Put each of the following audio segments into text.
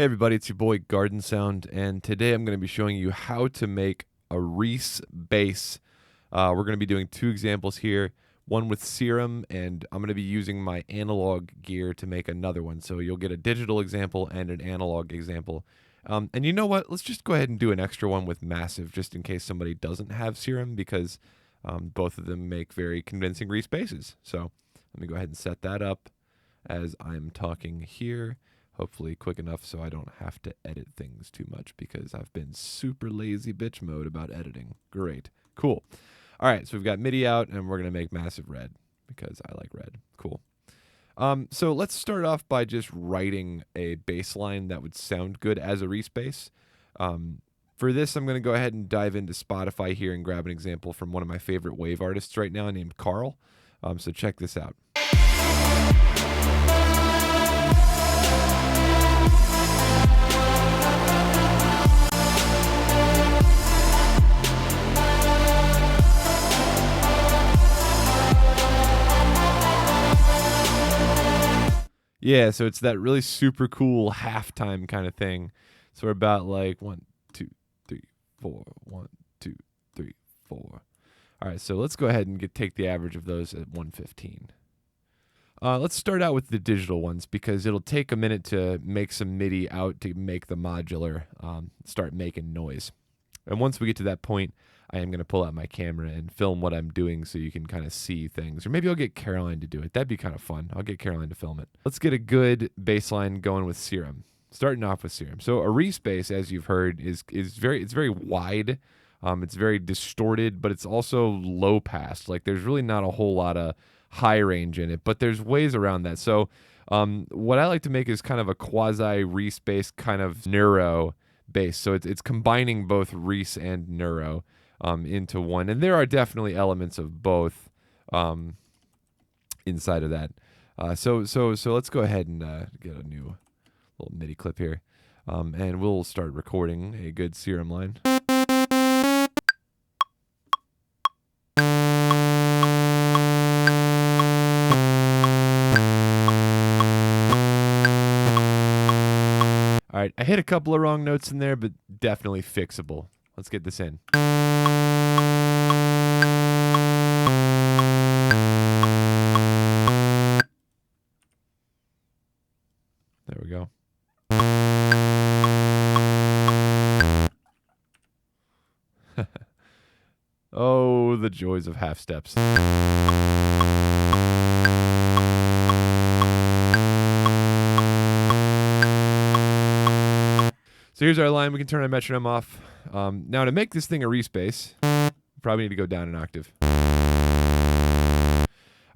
Hey everybody, it's your boy Garden Sound, and today I'm going to be showing you how to make a Reese bass. We're going to be doing two examples here, one with Serum, and I'm going to be using my analog gear to make another one. So you'll get a digital example and an analog example. And you know what? Let's just go ahead and do an extra one with Massive, just in case somebody doesn't have Serum, because both of them make very convincing Reese basses. So let me go ahead and set that up as I'm talking here. Hopefully quick enough so I don't have to edit things too much because I've been super lazy bitch mode about editing. Great. Cool. All right, so we've got MIDI out, and we're going to make Massive red because I like red. Cool. So let's start off by just writing a bass line that would sound good as a Reese bass. For this, I'm going to go ahead and dive into Spotify here and grab an example from one of my favorite wave artists right now named Carl. So check this out. Yeah, so it's that really super cool halftime kind of thing. So we're about like 1, 2, 3, 4, 1, 2, 3, 4. All right, so let's go ahead and take the average of those at 115. Let's start out with the digital ones because it'll take a minute to make some MIDI out to make the modular start making noise. And once we get to that point, I am going to pull out my camera and film what I'm doing so you can kind of see things. Or maybe I'll get Caroline to do it. That'd be kind of fun. I'll get Caroline to film it. Let's get a good bass line going with Serum. Starting off with Serum. So a Reese bass, as you've heard, is very wide. It's very distorted, but it's also low pass. Like there's really not a whole lot of high range in it, but there's ways around that. So what I like to make is kind of a quasi Reese bass kind of neuro bass. So it's combining both Reese and neuro into one, and there are definitely elements of both inside of that. So let's go ahead and get a new little MIDI clip here, and we'll start recording a good Serum line. All right, I hit a couple of wrong notes in there, but definitely fixable. Let's get this in. There we go. Oh, the joys of half steps. So here's our line. We can turn our metronome off. Now to make this thing a Reese bass, we probably need to go down an octave.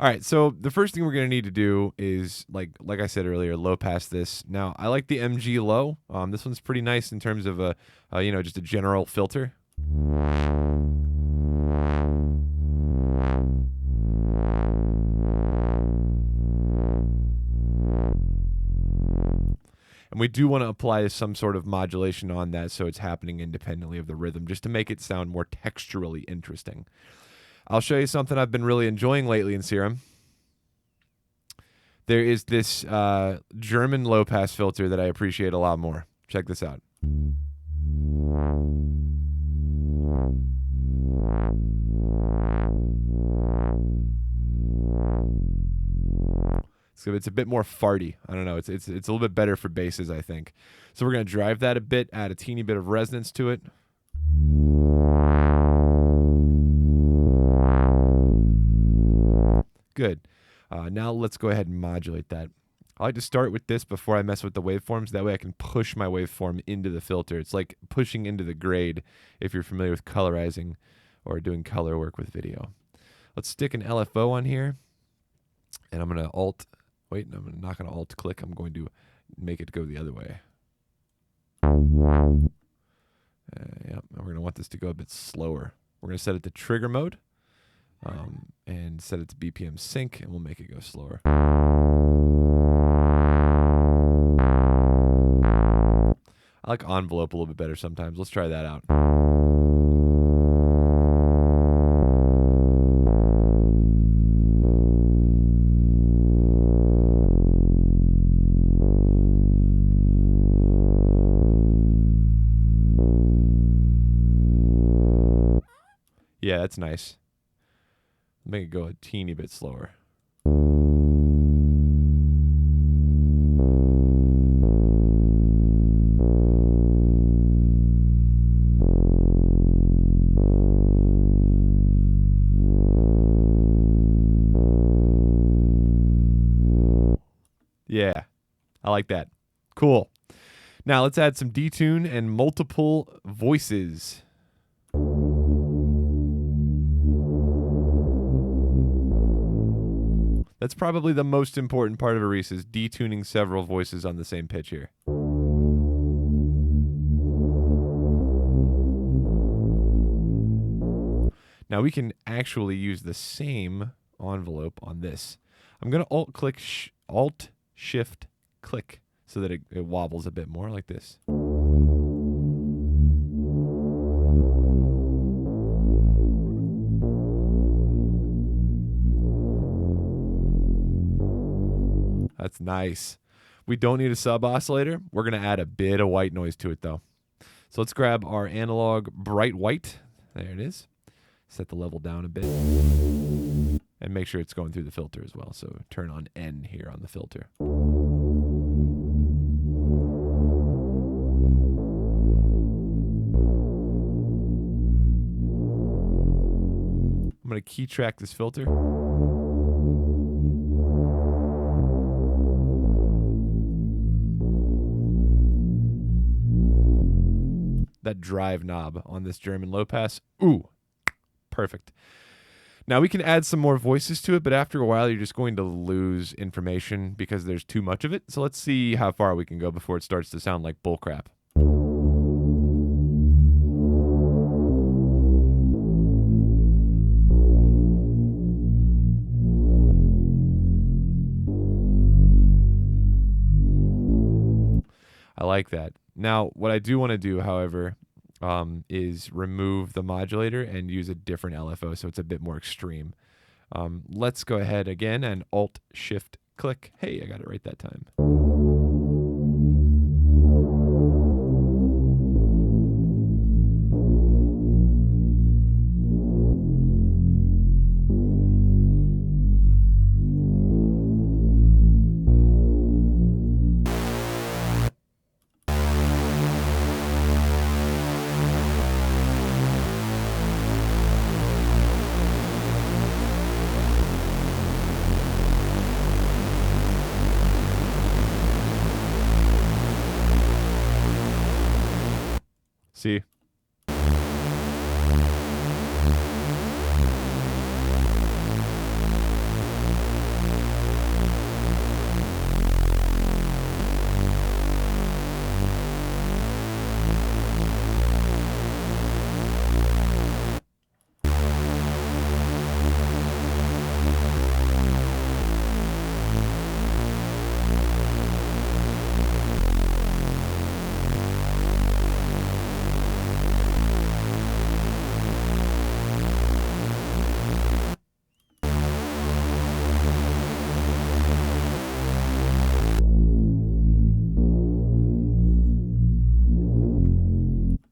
All right, so the first thing we're going to need to do is, like I said earlier, low pass this. Now, I like the MG low. This one's pretty nice in terms of just a general filter. And we do want to apply some sort of modulation on that so it's happening independently of the rhythm, just to make it sound more texturally interesting. I'll show you something I've been really enjoying lately in Serum. There is this German low-pass filter that I appreciate a lot more. Check this out. So it's a bit more farty. I don't know. It's a little bit better for basses, I think. So we're going to drive that a bit, add a teeny bit of resonance to it. Good. Now let's go ahead and modulate that. I like to start with this before I mess with the waveforms. That way I can push my waveform into the filter. It's like pushing into the grade if you're familiar with colorizing or doing color work with video. Let's stick an LFO on here. And I'm going to I'm not going to alt click. I'm going to make it go the other way. Yeah, we're going to want this to go a bit slower. We're going to set it to trigger mode. And set it to BPM sync, and we'll make it go slower. I like envelope a little bit better sometimes. Let's try that out. Yeah, that's nice. Make it go a teeny bit slower. Yeah, I like that. Cool. Now let's add some detune and multiple voices. That's probably the most important part of a Reese is detuning several voices on the same pitch here. Now we can actually use the same envelope on this. I'm going to Alt Shift click so that it wobbles a bit more like this. That's nice. We don't need a sub oscillator. We're going to add a bit of white noise to it though. So let's grab our analog bright white. There it is. Set the level down a bit. And make sure it's going through the filter as well. So turn on N here on the filter. I'm going to key track this filter. That drive knob on this German low pass. Ooh, perfect. Now we can add some more voices to it, but after a while you're just going to lose information because there's too much of it. So let's see how far we can go before it starts to sound like bullcrap. I like that. Now, what I do want to do, however, is remove the modulator and use a different LFO so it's a bit more extreme. Let's go ahead again and Alt-Shift-Click. Hey, I got it right that time. See?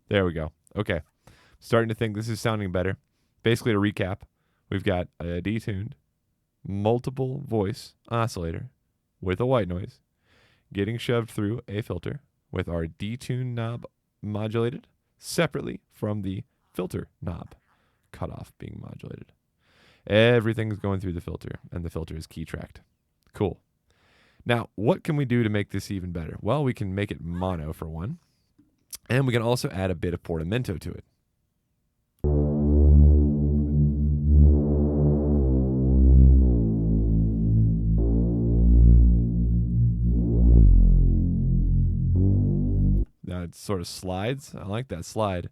There we go. Okay. Starting to think this is sounding better. Basically, to recap, we've got a detuned, multiple voice oscillator with a white noise getting shoved through a filter with our detune knob modulated separately from the filter knob cutoff being modulated. Everything's going through the filter, and the filter is key tracked. Cool. Now, what can we do to make this even better? Well, we can make it mono for one. And we can also add a bit of portamento to it. Now it sort of slides. I like that slide.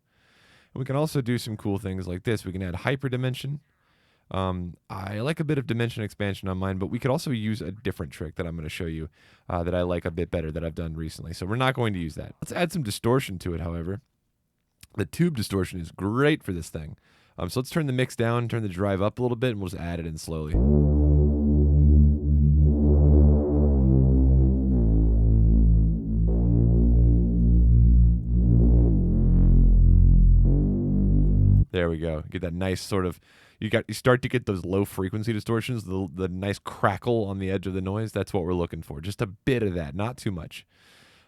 And we can also do some cool things like this. We can add hyperdimension. I like a bit of dimension expansion on mine, but we could also use a different trick that I'm going to show you that I like a bit better that I've done recently. So we're not going to use that. Let's add some distortion to it, however. The tube distortion is great for this thing. So let's turn the mix down, turn the drive up a little bit, and we'll just add it in slowly. There we go. Get that nice sort of, you start to get those low frequency distortions, the nice crackle on the edge of the noise. That's what we're looking for. Just a bit of that, not too much.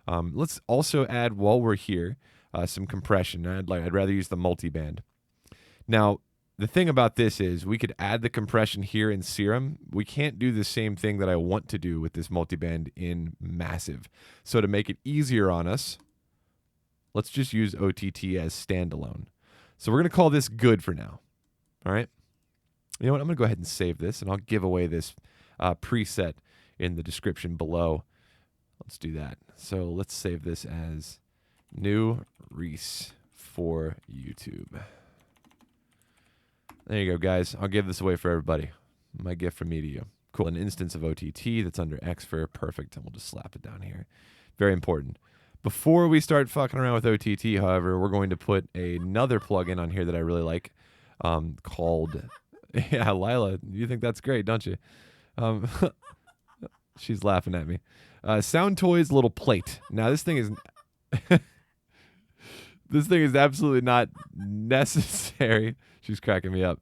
Let's also add, while we're here, some compression. I'd rather use the multiband. Now, the thing about this is we could add the compression here in Serum. We can't do the same thing that I want to do with this multiband in Massive. So to make it easier on us, let's just use OTT as standalone. So we're going to call this good for now. All right. You know what? I'm going to go ahead and save this, and I'll give away this preset in the description below. Let's do that. So let's save this as new Reese for YouTube. There you go, guys. I'll give this away for everybody. My gift from me to you. Cool. An instance of OTT that's under Xfer. Perfect. And we'll just slap it down here. Very important. Before we start fucking around with OTT, however, we're going to put another plugin on here that I really like called... Yeah, Lila, you think that's great, don't you? She's laughing at me. Sound Toys little plate. Now, this thing is... This thing is absolutely not necessary. She's cracking me up.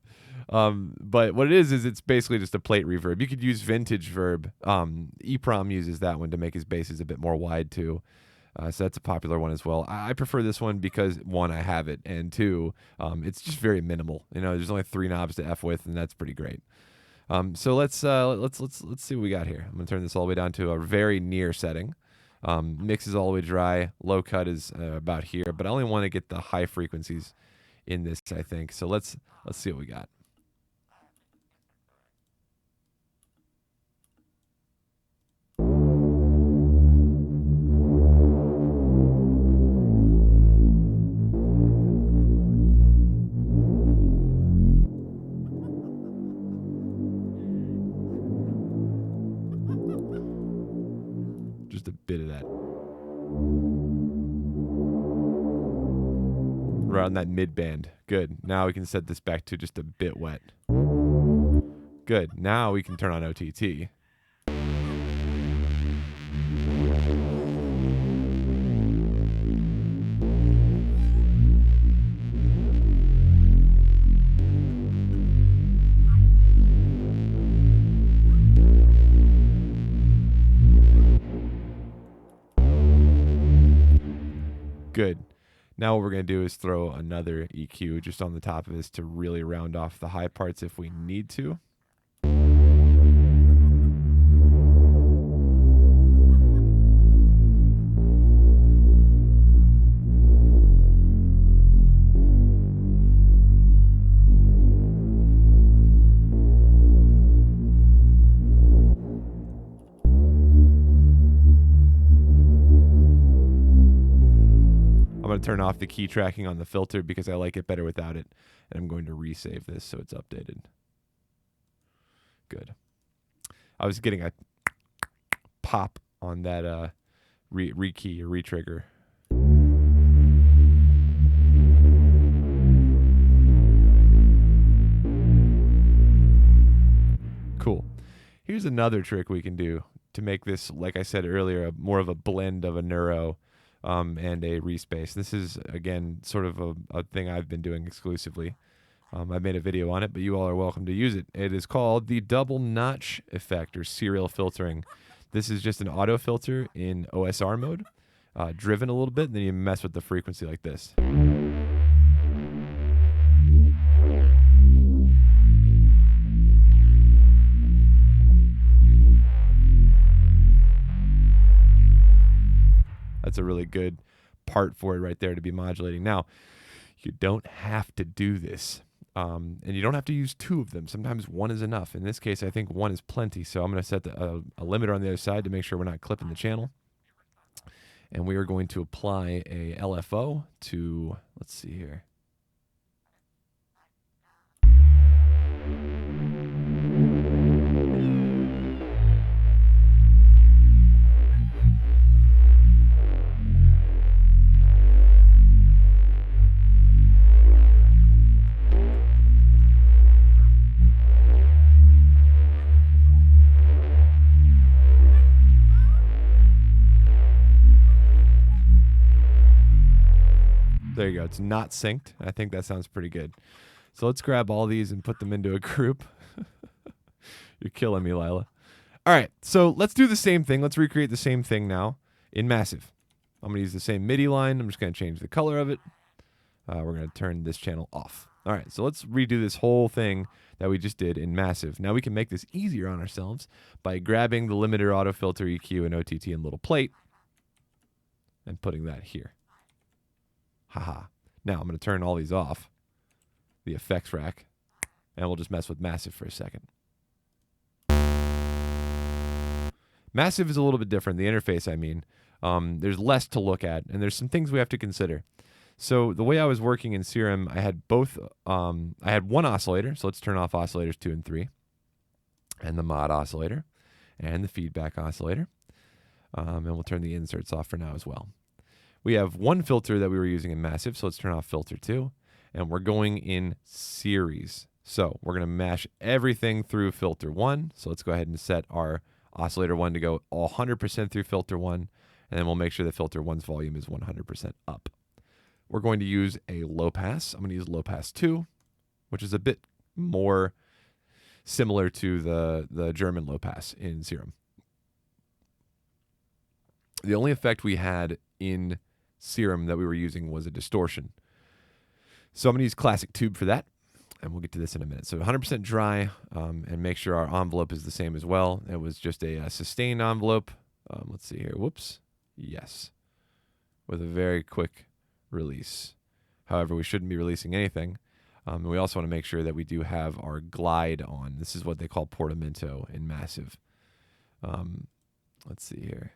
But what it is it's basically just a plate reverb. You could use vintage verb. EPROM uses that one to make his basses a bit more wide too. So that's a popular one as well. I prefer this one because, one, I have it, and two, it's just very minimal. You know, there's only 3 knobs to F with, and that's pretty great. So let's see what we got here. I'm gonna turn this all the way down to a very near setting. Mix is all the way dry. Low cut is about here, but I only want to get the high frequencies in this, I think. So let's see what we got. Just a bit of that. Around that mid band. Good. Now we can set this back to just a bit wet. Good. Now we can turn on OTT. Good. Now what we're going to do is throw another EQ just on the top of this to really round off the high parts if we need to. I'm going to turn off the key tracking on the filter because I like it better without it. And I'm going to resave this so it's updated. Good. I was getting a pop on that re-key or re-trigger. Cool. Here's another trick we can do to make this, like I said earlier, more of a blend of a neuro and a Reese bass. This is, again, sort of a thing I've been doing exclusively. I made a video on it, but you all are welcome to use it. It is called the double notch effect, or serial filtering. This is just an auto filter in OSR mode, driven a little bit, and then you mess with the frequency like this. That's a really good part for it right there to be modulating. Now, you don't have to do this, and you don't have to use 2 of them. Sometimes 1 is enough. In this case, I think 1 is plenty, so I'm going to set a limiter on the other side to make sure we're not clipping the channel. And we are going to apply a LFO to, let's see here. There you go. It's not synced. I think that sounds pretty good. So let's grab all these and put them into a group. You're killing me, Lila. All right, so let's do the same thing. Let's recreate the same thing now in Massive. I'm going to use the same MIDI line. I'm just going to change the color of it. We're going to turn this channel off. All right, so let's redo this whole thing that we just did in Massive. Now we can make this easier on ourselves by grabbing the limiter, auto filter, EQ, and OTT and little plate and putting that here. Haha. Now I'm going to turn all these off, the effects rack, and we'll just mess with Massive for a second. Massive is a little bit different, the interface I mean. There's less to look at, and there's some things we have to consider. So the way I was working in Serum, I had both, I had one oscillator, so let's turn off oscillators 2 and 3, and the mod oscillator, and the feedback oscillator, and we'll turn the inserts off for now as well. We have one filter that we were using in Massive, so let's turn off filter 2, and we're going in series. So we're going to mash everything through filter 1, so let's go ahead and set our oscillator 1 to go 100% through filter 1, and then we'll make sure that filter 1's volume is 100% up. We're going to use a low pass. I'm going to use low pass 2, which is a bit more similar to the German low pass in Serum. The only effect we had in Serum that we were using was a distortion. So I'm going to use Classic Tube for that, and we'll get to this in a minute. So 100% dry, and make sure our envelope is the same as well. It was just a sustained envelope. Let's see here. Whoops. Yes. With a very quick release. However, we shouldn't be releasing anything. And we also want to make sure that we do have our glide on. This is what they call portamento in Massive. Let's see here.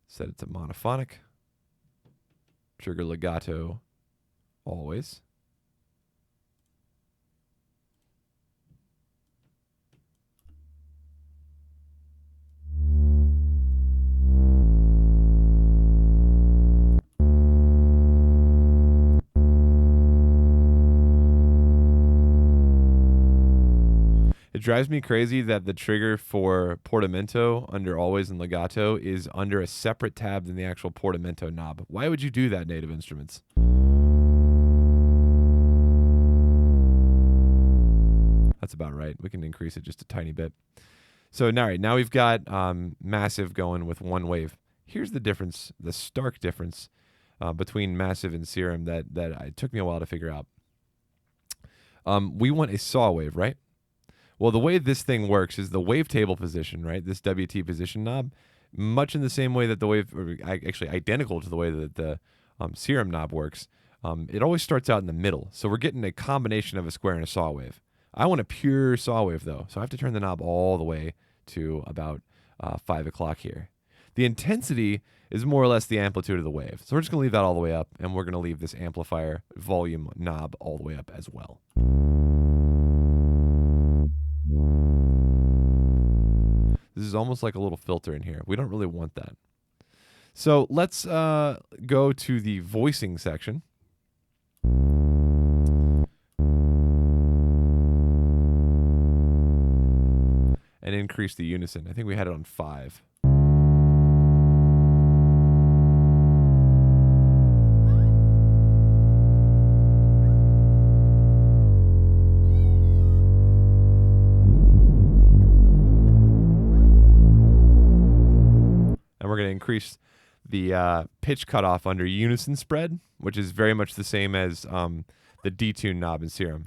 Set it to monophonic. Trigger legato always. It drives me crazy that the trigger for portamento under always and legato is under a separate tab than the actual portamento knob. Why would you do that, Native Instruments? That's about right. We can increase it just a tiny bit. So now we've got Massive going with one wave. Here's the difference, the stark difference between Massive and Serum that it took me a while to figure out. We want a saw wave, right? Well, the way this thing works is the wavetable position, right? This WT position knob, much in the same way that the wave, or actually identical to the way that the Serum knob works, it always starts out in the middle. So we're getting a combination of a square and a saw wave. I want a pure saw wave, though, so I have to turn the knob all the way to about 5 o'clock here. The intensity is more or less the amplitude of the wave. So we're just going to leave that all the way up, and we're going to leave this amplifier volume knob all the way up as well. This is almost like a little filter in here. We don't really want that. So let's go to the voicing section. And increase the unison. I think we had it on 5. And we're going to increase the pitch cutoff under unison spread, which is very much the same as the detune knob in Serum.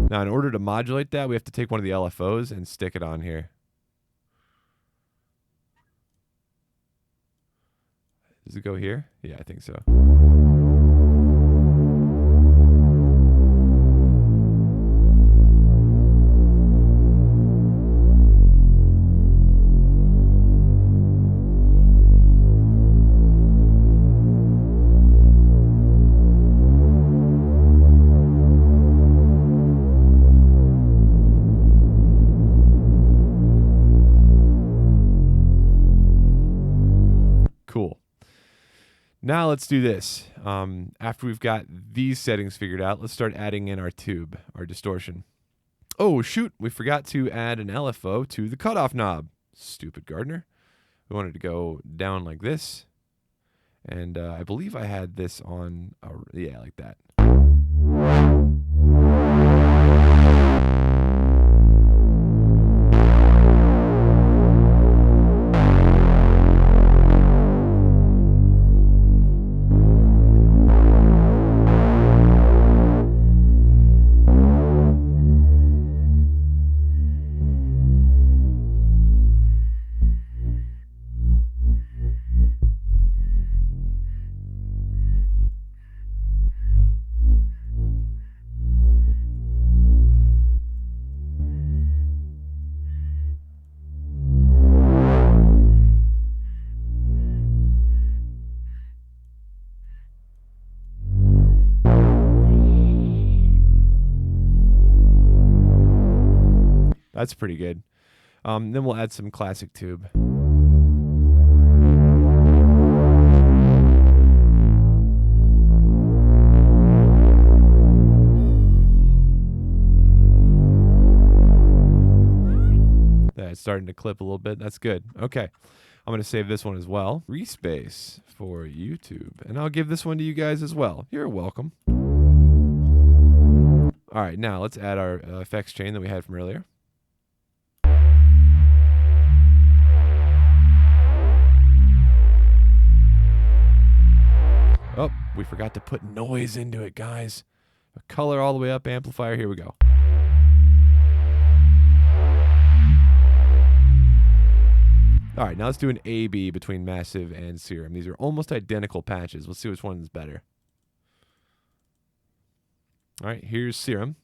Now, in order to modulate that, we have to take one of the LFOs and stick it on here. Does it go here? Yeah, I think so. Cool. Now let's do this. After we've got these settings figured out, let's start adding in our tube, our distortion. Oh, shoot. We forgot to add an LFO to the cutoff knob. Stupid Gardner. We want it to go down like this. And I believe I had this on, yeah, like that. That's pretty good. Then we'll add some classic tube. That's starting to clip a little bit. That's good. Okay. I'm going to save this one as well. Reese base for YouTube. And I'll give this one to you guys as well. You're welcome. All right. Now let's add our effects chain that we had from earlier. Oh, we forgot to put noise into it, guys. A color all the way up, amplifier. Here we go. All right, now let's do an A/B between Massive and Serum. These are almost identical patches. Let's see which one is better. All right, here's Serum.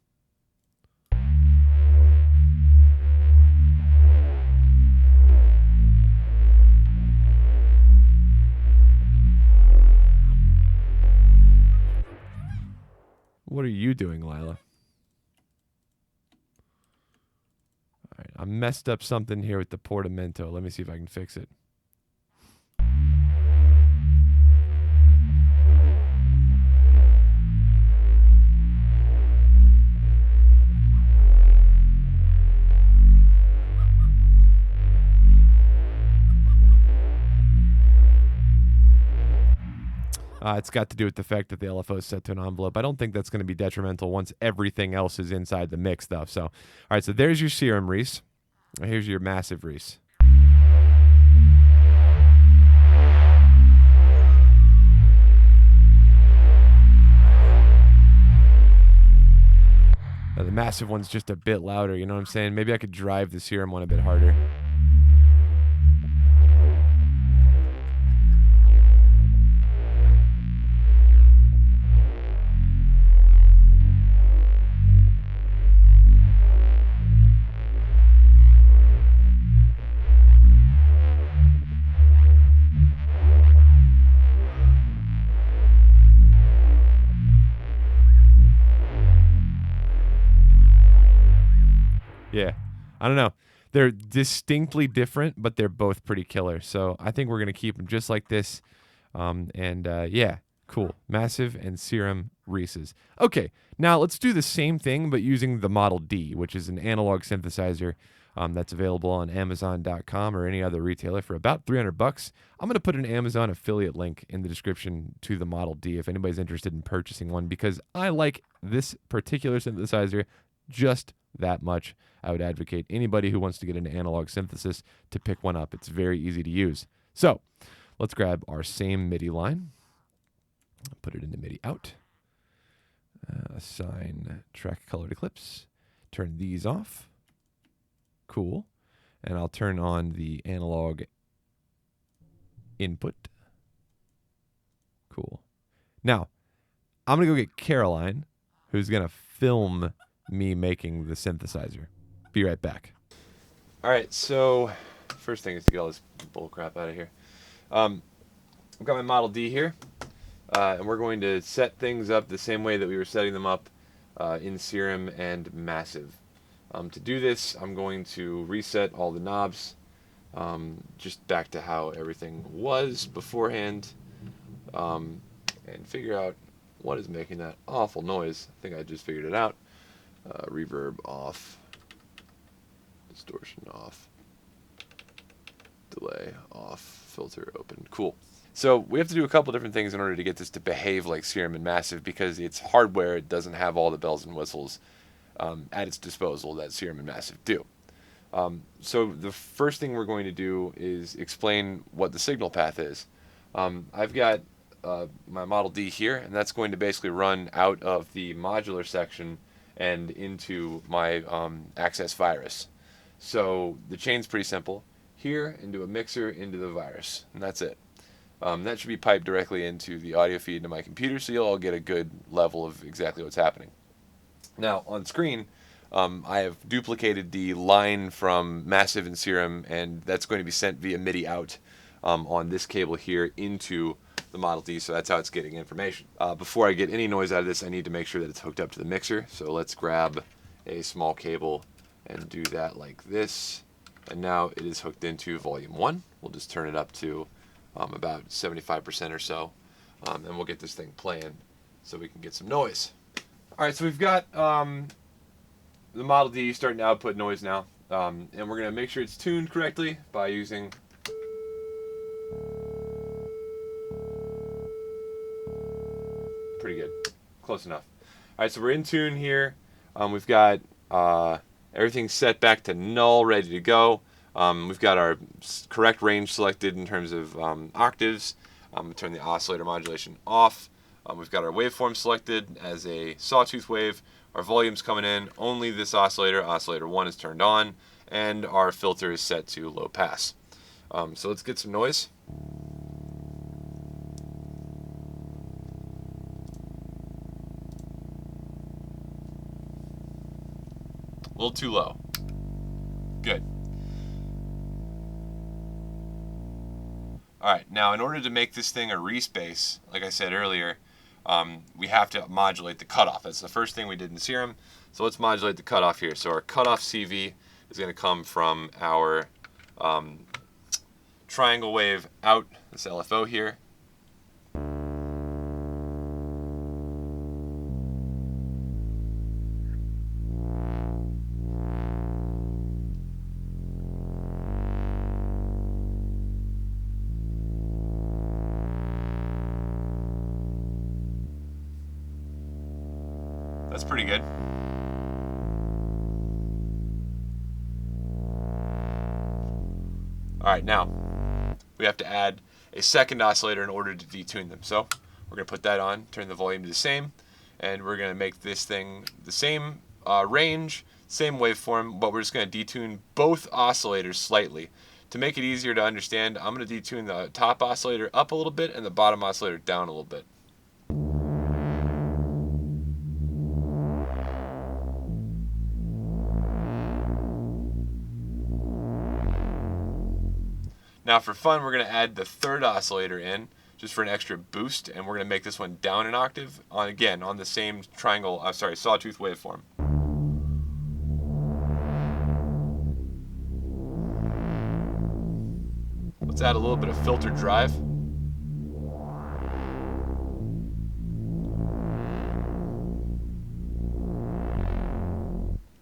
What are you doing, Lila? All right, I messed up something here with the portamento. Let me see if I can fix it. It's got to do with the fact that the LFO is set to an envelope. I don't think that's going to be detrimental once everything else is inside the mix stuff. So, all right, so there's your Serum Reese. Here's your Massive Reese. Now, the Massive one's just a bit louder, you know what I'm saying? Maybe I could drive the Serum one a bit harder. Yeah, I don't know. They're distinctly different, but they're both pretty killer. So I think we're going to keep them just like this. Yeah, cool. Massive and Serum Reese's. Okay, now let's do the same thing, but using the Model D, which is an analog synthesizer that's available on Amazon.com or any other retailer for about $300. I'm going to put an Amazon affiliate link in the description to the Model D if anybody's interested in purchasing one, because I like this particular synthesizer just that much. I would advocate anybody who wants to get into analog synthesis to pick one up. It's very easy to use. So let's grab our same MIDI line, put it into MIDI out, assign track color to clips, turn these off. Cool. And I'll turn on the analog input. Cool. Now, I'm going to go get Caroline, who's going to film me making the synthesizer. Be right back. All right, so first thing is to get all this bull crap out of here. I've got my Model D here, and we're going to set things up the same way that we were setting them up in Serum and Massive. To do this, I'm going to reset all the knobs, just back to how everything was beforehand, and figure out what is making that awful noise. I think I just figured it out. Reverb off, distortion off. delay off, filter open. Cool. So we have to do a couple different things in order to get this to behave like Serum and Massive, because it's hardware. It doesn't have all the bells and whistles at its disposal that Serum and Massive do. So the first thing we're going to do is explain what the signal path is. I've got my Model D here, and that's going to basically run out of the modular section and into my access virus. So the chain's pretty simple. Here, into a mixer, into the virus, and that's it. That should be piped directly into the audio feed into my computer, so you'll all get a good level of exactly what's happening. Now, on screen, I have duplicated the line from Massive and Serum, and that's going to be sent via MIDI out on this cable here into the Model D, so that's how it's getting information. Before I get any noise out of this, I need to make sure that it's hooked up to the mixer, so let's grab a small cable and do that like this. And now it is hooked into volume 1. We'll just turn it up to about 75% or so, and we'll get this thing playing so we can get some noise. Alright, so we've got the Model D starting to output noise now, and we're going to make sure it's tuned correctly by using pretty good, close enough. Alright, so we're in tune here. We've got everything set back to null, ready to go. We've got our correct range selected in terms of octaves. Turn the oscillator modulation off. We've got our waveform selected as a sawtooth wave. Our volume's coming in. Only this oscillator, oscillator 1, is turned on, and our filter is set to low pass. So let's get some noise. A little too low. Good. Alright, now in order to make this thing a Reese bass, like I said earlier, we have to modulate the cutoff. That's the first thing we did in Serum. So let's modulate the cutoff here. So our cutoff CV is going to come from our triangle wave out, this LFO here. That's pretty good. Alright, now we have to add a second oscillator in order to detune them. So we're going to put that on, turn the volume to the same, and we're going to make this thing the same range, same waveform, but we're just going to detune both oscillators slightly. To make it easier to understand, I'm going to detune the top oscillator up a little bit and the bottom oscillator down a little bit. Now for fun, we're going to add the third oscillator in, just for an extra boost, and we're going to make this one down an octave, again, on the same sawtooth waveform. Let's add a little bit of filter drive.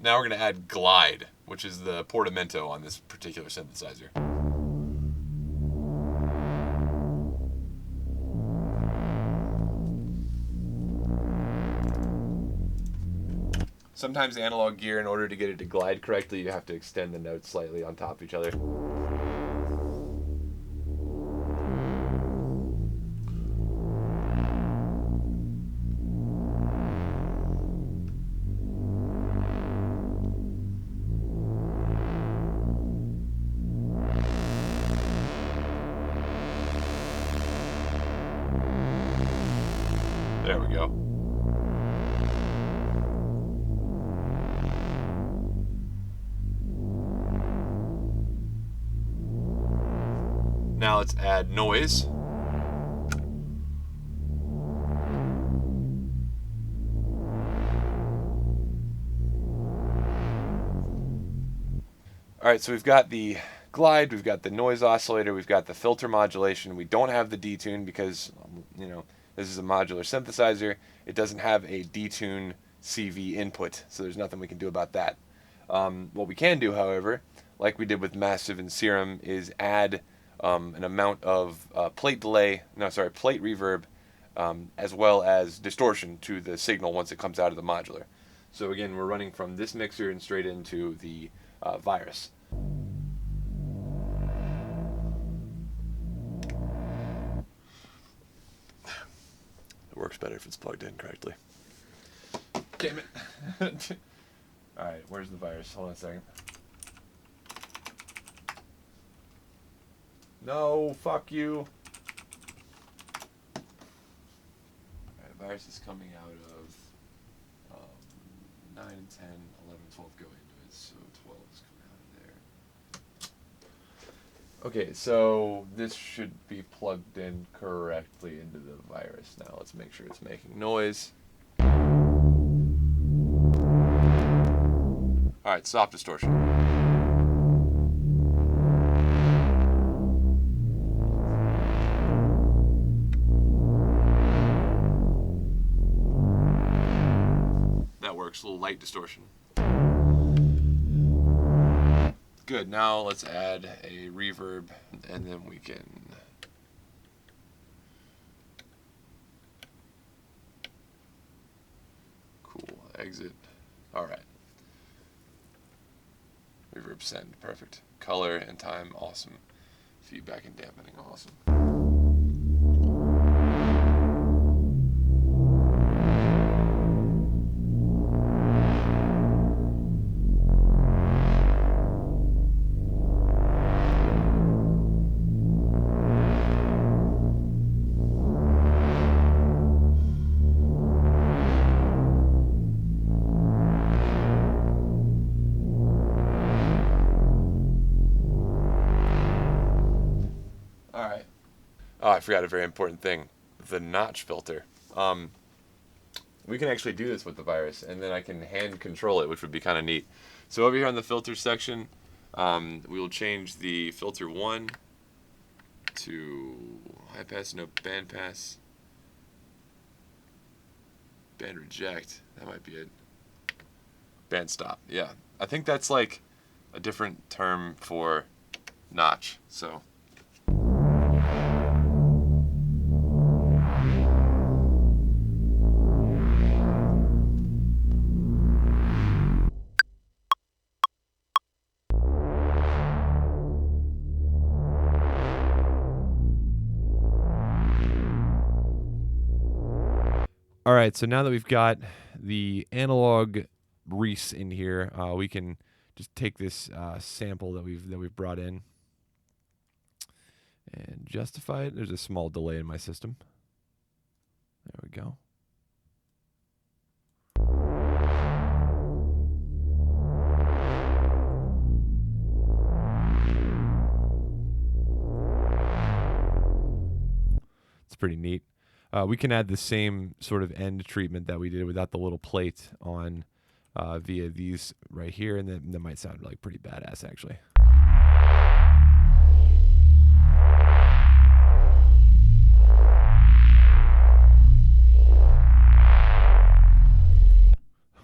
Now we're going to add glide, which is the portamento on this particular synthesizer. Sometimes analog gear, in order to get it to glide correctly, you have to extend the notes slightly on top of each other. There we go. Now let's add noise. Alright, so we've got the glide, we've got the noise oscillator, we've got the filter modulation. We don't have the detune because, this is a modular synthesizer. It doesn't have a detune CV input, so there's nothing we can do about that. What we can do, however, like we did with Massive and Serum, is add an amount of plate reverb, as well as distortion to the signal once it comes out of the modular. So again, we're running from this mixer and straight into the virus. It works better if it's plugged in correctly. Damn it. Alright, where's the virus? Hold on a second. No, fuck you. Alright, the virus is coming out of 9 and 10, 11, 12 go into it, so 12 is coming out of there. Okay, so this should be plugged in correctly into the virus. Now let's make sure it's making noise. Alright, soft distortion. That works, a little light distortion. Good, now let's add a reverb, and then we can cool, exit. Alright. Reverb send, perfect. Color and time, awesome. Feedback and dampening, awesome. Oh, I forgot a very important thing. The notch filter. We can actually do this with the virus, and then I can hand control it, which would be kind of neat. So over here on the filter section, we will change the filter 1 to high pass, no band pass. Band reject, that might be it. Band stop, yeah. I think that's like a different term for notch, so. All right, so now that we've got the analog Reese in here, we can just take this sample that we've brought in and justify it. There's a small delay in my system. There we go. It's pretty neat. We can add the same sort of end treatment that we did without the little plate on via these right here, and then that might sound like pretty badass actually.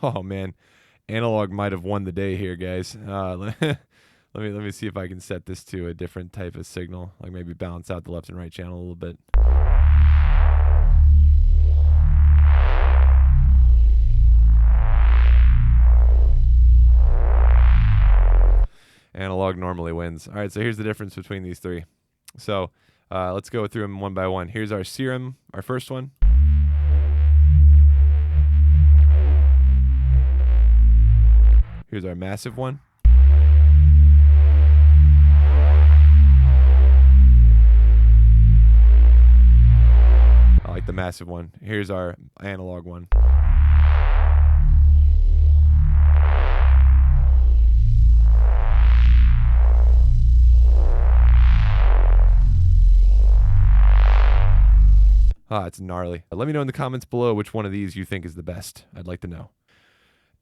Oh man, analog might have won the day here, guys. Let me see if I can set this to a different type of signal, like maybe balance out the left and right channel a little bit. Analog normally wins. All right, so here's the difference between these three. So let's go through them one by one. Here's our Serum, our first one. Here's our Massive one. I like the Massive one. Here's our analog one. Ah, it's gnarly. Let me know in the comments below which one of these you think is the best. I'd like to know.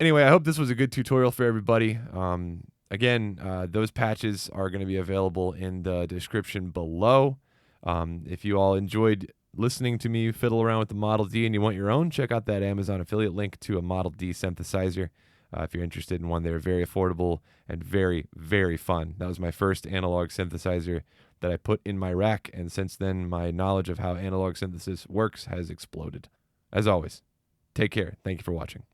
Anyway, I hope this was a good tutorial for everybody. Again, those patches are going to be available in the description below. If you all enjoyed listening to me fiddle around with the Model D and you want your own, check out that Amazon affiliate link to a Model D synthesizer. If you're interested in one, they're very affordable and very, very fun. That was my first analog synthesizer that I put in my rack, and since then, my knowledge of how analog synthesis works has exploded. As always, take care. Thank you for watching.